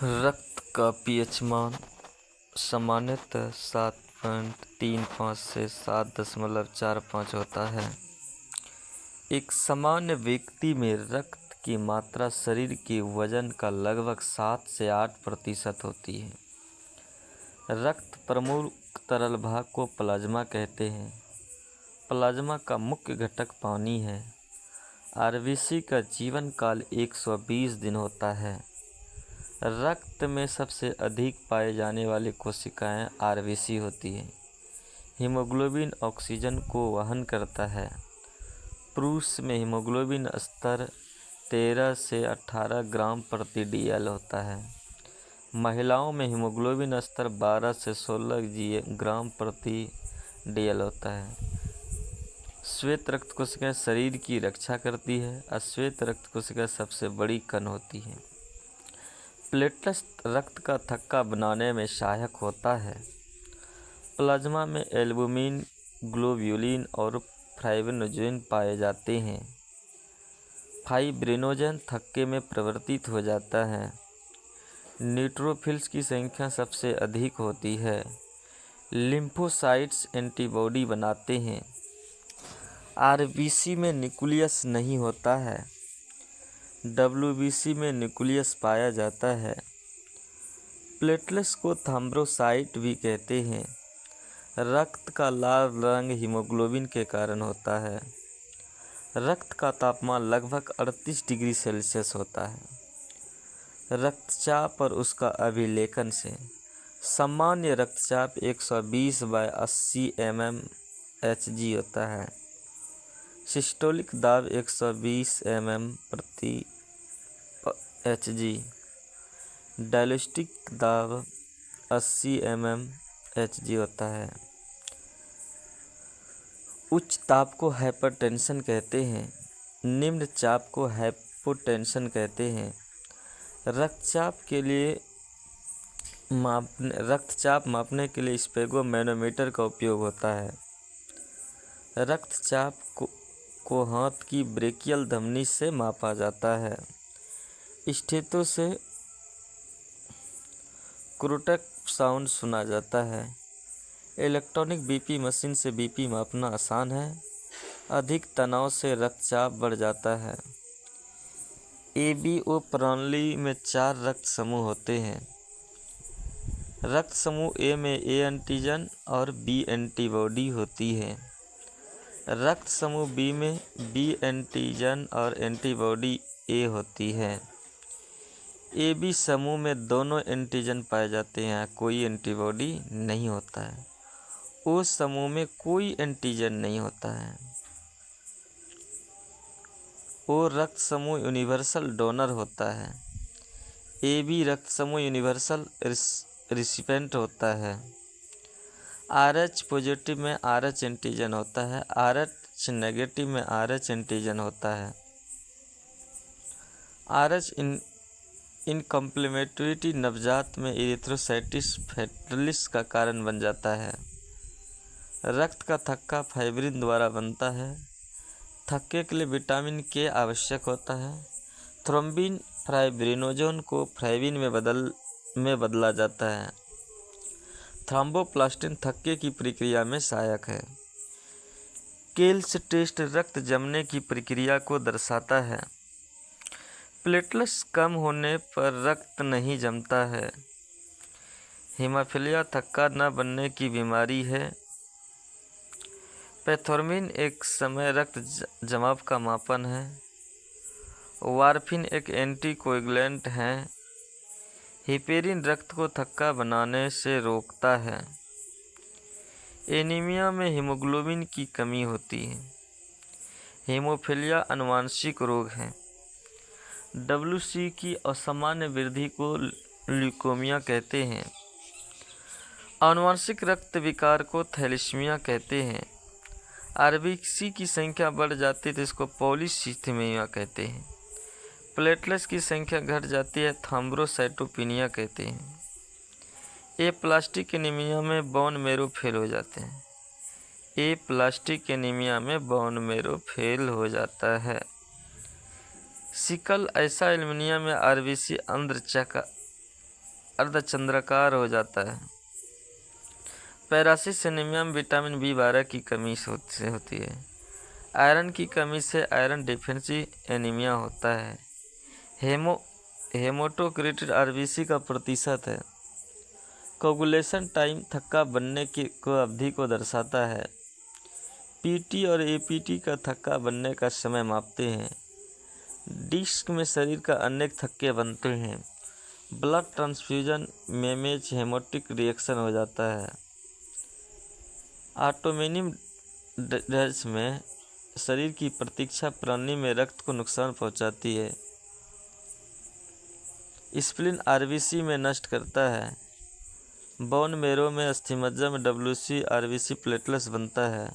रक्त का पीएच मान सामान्यतः 7.35 से 7.45 होता है। एक सामान्य व्यक्ति में रक्त की मात्रा शरीर के वजन का लगभग 7 से 8% होती है। रक्त प्रमुख तरल भाग को प्लाज्मा कहते हैं। प्लाज्मा का मुख्य घटक पानी है। आरबीसी का जीवन काल 120 दिन होता है। रक्त में सबसे अधिक पाए जाने वाली कोशिकाएं आरबीसी होती हैं। हीमोग्लोबिन ऑक्सीजन को वहन करता है। पुरुष में हीमोग्लोबिन स्तर 13 से 18 ग्राम प्रति डीएल होता है। महिलाओं में हीमोग्लोबिन स्तर 12 से 16 ग्राम प्रति डीएल होता है। श्वेत रक्त कोशिकाएं शरीर की रक्षा करती है। अश्वेत रक्त कोशिकाएं सबसे बड़ी कण होती हैं। प्लेटलेट्स रक्त का थक्का बनाने में सहायक होता है। प्लाज्मा में एल्बुमिन, ग्लोब्यूलिन और फाइब्रिनोजेन पाए जाते हैं। फाइब्रिनोजेन थक्के में परिवर्तित हो जाता है। न्यूट्रोफिल्स की संख्या सबसे अधिक होती है। लिम्फोसाइट्स एंटीबॉडी बनाते हैं। आरबीसी में न्यूक्लियस नहीं होता है। डब्ल्यूबीसी में न्यूक्लियस पाया जाता है। प्लेटलेट्स को थ्रोम्बोसाइट भी कहते हैं। रक्त का लाल रंग हीमोग्लोबिन के कारण होता है। रक्त का तापमान लगभग 38 डिग्री सेल्सियस होता है। रक्तचाप और उसका अभिलेखन से सामान्य रक्तचाप 120/80 mmHg होता है। सिस्टोलिक दाब 120 mm/Hg। डायस्टोलिक दाब 80 mmHg होता है। उच्च चाप को हाइपरटेंशन कहते हैं। निम्न चाप को हाइपोटेंशन कहते हैं। रक्तचाप मापने के लिए स्फेगोमैनोमीटर का उपयोग होता है। रक्तचाप को हाथ की ब्रेकियल धमनी से मापा जाता है। स्टेथो से क्रोटक साउंड सुना जाता है। इलेक्ट्रॉनिक बीपी मशीन से बीपी मापना आसान है। अधिक तनाव से रक्तचाप बढ़ जाता है। एबीओ प्रणाली में 4 रक्त समूह होते हैं। रक्त समूह ए में ए एंटीजन और बी एंटीबॉडी होती है। रक्त समूह बी में बी एंटीजन और एंटीबॉडी ए होती है। ए बी समूह में दोनों एंटीजन पाए जाते हैं, कोई एंटीबॉडी नहीं होता है। ओ समूह में कोई एंटीजन नहीं होता है। ओ रक्त समूह यूनिवर्सल डोनर होता है। ए बी रक्त समूह यूनिवर्सल रिसिपेंट होता है। RH पॉजिटिव में RH एंटीजन होता है। RH नेगेटिव में RH एंटीजन होता है। RH इनकम्प्लीमेंट्रिटी नवजात में इरिथ्रोसाइटिस फेटलिस का कारण बन जाता है। रक्त का थक्का फाइब्रिन द्वारा बनता है। थक्के के लिए विटामिन के आवश्यक होता है। थ्रोम्बिन फाइब्रिनोजेन को फाइब्रिन में बदला जाता है। थ्रोम्बोप्लास्टिन थक्के की प्रक्रिया में सहायक है। केल्स टेस्ट रक्त जमने की प्रक्रिया को दर्शाता है। प्लेटलेट्स कम होने पर रक्त नहीं जमता है। हीमोफिलिया थक्का न बनने की बीमारी है। पैथोर्मिन एक समय रक्त जमाव का मापन है। वारफिन एक एंटीकोएगुलेंट है। हिपेरिन रक्त को थक्का बनाने से रोकता है। एनीमिया में हीमोग्लोबिन की कमी होती है। हीमोफिलिया आनुवंशिक रोग है। WC की असामान्य वृद्धि को ल्यूकेमिया कहते हैं। आनुवंशिक रक्त विकार को थैलेसीमिया कहते हैं। आरबीसी की संख्या बढ़ जाती है तो इसको पॉलीसिथेमिया कहते हैं। प्लेटलेट्स की संख्या घट जाती है, थ्रोम्बोसाइटोपेनिया कहते हैं। एप्लास्टिक एनीमिया में बोन मैरो फेल हो जाते हैं। एप्लास्टिक एनीमिया में बोन मैरो फेल हो जाता है। सिकल ऐसा एनीमिया में आरबीसी अंदर अर्धचंद्राकार हो जाता है। पैरासिस एनीमिया में विटामिन B12 की कमी से होती है। आयरन की कमी से आयरन डेफिशिएंसी एनीमिया होता है। हेमाटोक्रिट RBC का प्रतिशत है। कोगुलेशन टाइम थक्का बनने की अवधि को दर्शाता है। PT और APT का थक्का बनने का समय मापते हैं। डिस्क में शरीर का अनेक थक्के बनते हैं। ब्लड ट्रांसफ्यूजन मेमेज हेमोटिक रिएक्शन हो जाता है। ऑटोइम्यून डिजीज में शरीर की प्रतीक्षा प्रणाली में रक्त को नुकसान पहुंचाती है। स्प्लीन RBC में नष्ट करता है। बोन मैरो में अस्थिमज्जा में WC RBC प्लेटलेट्स बनता है।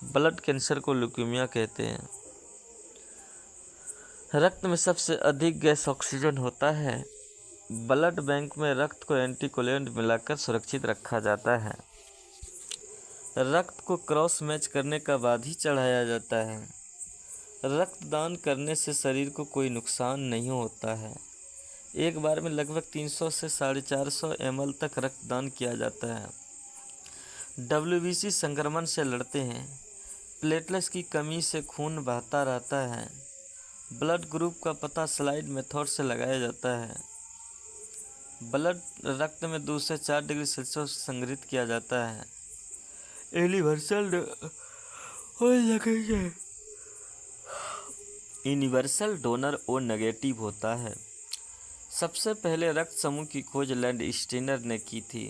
ब्लड कैंसर को ल्यूकेमिया कहते हैं। रक्त में सबसे अधिक गैस ऑक्सीजन होता है। ब्लड बैंक में रक्त को एंटीकोएगुलेंट मिलाकर सुरक्षित रखा जाता है। रक्त को क्रॉस मैच करने का बाद ही चढ़ाया जाता है। रक्तदान करने से शरीर को कोई नुकसान नहीं होता है। एक बार में लगभग 300 से 450 ml तक रक्तदान किया जाता है। WBC संक्रमण से लड़ते हैं। प्लेटलेट्स की कमी से खून बहता रहता है। ब्लड ग्रुप का पता स्लाइड मेथड से लगाया जाता है। ब्लड रक्त में 2 से 4 डिग्री सेल्सियस संग्रहित किया जाता है। यूनिवर्सल डोनर O नेगेटिव होता है। सबसे पहले रक्त समूह की खोज लैंडस्टीनर ने की थी।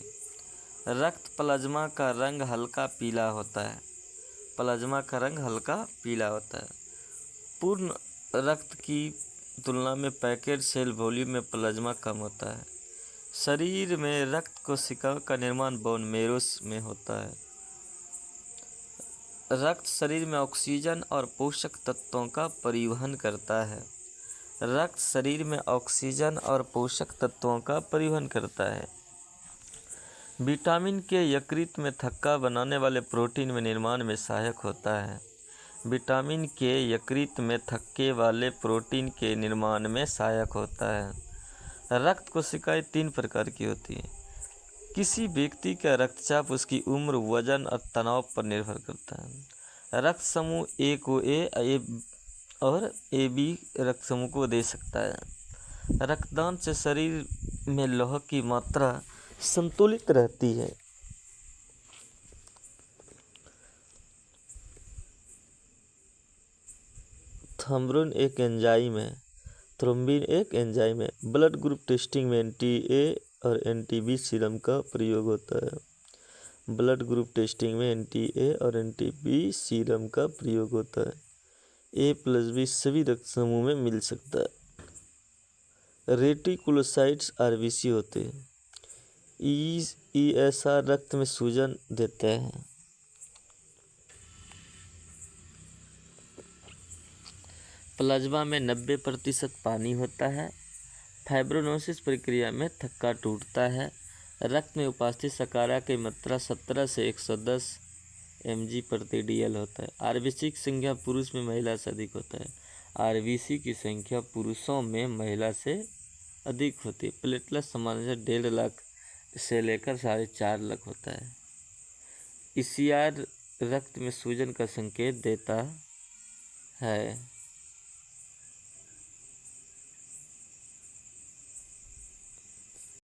रक्त प्लाज्मा का रंग हल्का पीला होता है। प्लाज्मा का रंग हल्का पीला होता है। पूर्ण रक्त की तुलना में पैकेट सेल वॉल्यूम में प्लाज्मा कम होता है। शरीर में रक्त कोशिकाओं का निर्माण बोन मैरो में होता है। रक्त शरीर में ऑक्सीजन और पोषक तत्वों का परिवहन करता है। रक्त शरीर में ऑक्सीजन और पोषक तत्वों का परिवहन करता है। विटामिन के यकृत में थक्का बनाने वाले प्रोटीन में निर्माण में सहायक होता है। विटामिन के यकृत में थक्के वाले प्रोटीन के निर्माण में सहायक होता है। रक्त कोशिकाएं 3 प्रकार की होती हैं। किसी व्यक्ति का रक्तचाप उसकी उम्र, वजन और तनाव पर निर्भर करता है। रक्त समूह A को A और AB रक्त समूह को दे सकता है। रक्तदान से शरीर में लौह की मात्रा संतुलित रहती है। थ्रोम्बिन एक एंजाइम है। थ्रोम्बिन एक एंजाइम है। ब्लड ग्रुप टेस्टिंग में NTA और NTB सीरम का प्रयोग होता है। ब्लड ग्रुप टेस्टिंग में NTA और NTB सीरम का प्रयोग होता है। A+B सभी रक्त समूह में मिल सकता है। रेटिकुलोसाइट्स RBC होते हैं। ESR रक्त में सूजन देते हैं। प्लाज्मा में 90% पानी होता है। फाइब्रोनोसिस प्रक्रिया में थक्का टूटता है। रक्त में उपस्थित शर्करा की मात्रा 17 से 110 mg/dl होता है। RBC की संख्या पुरुष में महिला से अधिक होता है। RBC की संख्या पुरुषों में महिला से अधिक होती है। प्लेटलेट सामान्यतः 1.5 लाख से लेकर 4.5 लाख होता है। ECR रक्त में सूजन का संकेत देता है।